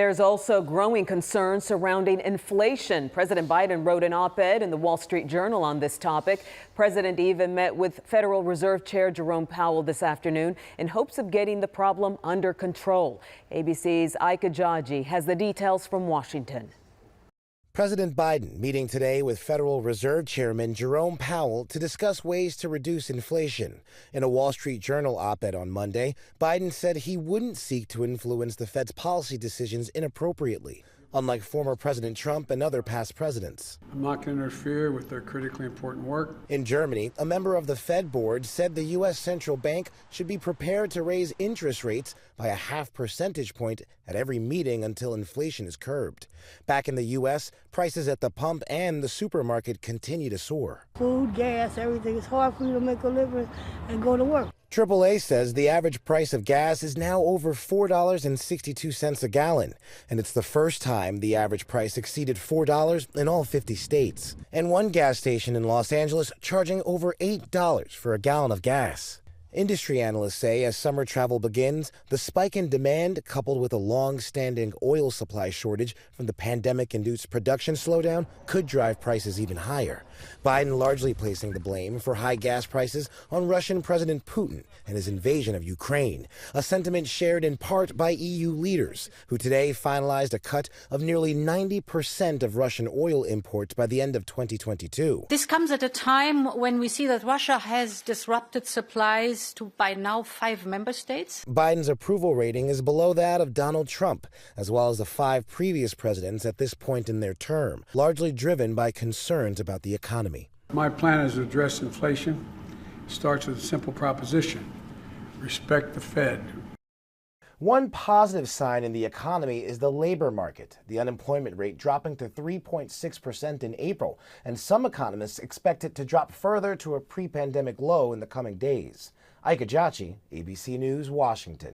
There's also growing concern surrounding inflation. President Biden wrote an op-ed in the Wall Street Journal on this topic. President even met with Federal Reserve Chair Jerome Powell this afternoon in hopes of getting the problem under control. ABC's Ika Jaji has the details from Washington. President Biden meeting today with Federal Reserve Chairman Jerome Powell to discuss ways to reduce inflation. In a Wall Street Journal op-ed on Monday, Biden said he wouldn't seek to influence the Fed's policy decisions inappropriately, unlike former President Trump and other past presidents. I'm not going to interfere with their critically important work. In Germany, a member of the Fed board said the U.S. central bank should be prepared to raise interest rates by a half percentage point at every meeting until inflation is curbed. Back in the U.S., prices at the pump and the supermarket continue to soar. Food, gas, everything. It's hard for you to make a living and go to work. AAA says the average price of gas is now over $4.62 a gallon, and it's the first time the average price exceeded $4 in all 50 states. And one gas station in Los Angeles charging over $8 for a gallon of gas. Industry analysts say as summer travel begins, the spike in demand, coupled with a long-standing oil supply shortage from the pandemic-induced production slowdown, could drive prices even higher. Biden largely placing the blame for high gas prices on Russian President Putin and his invasion of Ukraine, a sentiment shared in part by EU leaders, who today finalized a cut of nearly 90% of Russian oil imports by the end of 2022. This comes at a time when we see that Russia has disrupted supplies to by now 5 member states. Biden's approval rating is below that of Donald Trump, as well as the 5 previous presidents at this point in their term, largely driven by concerns about the economy. My plan is to address inflation. It starts with a simple proposition: respect the Fed. One positive sign in the economy is the labor market, the unemployment rate dropping to 3.6% in April, and some economists expect it to drop further to a pre-pandemic low in the coming days. Ika Jaji, ABC News, Washington.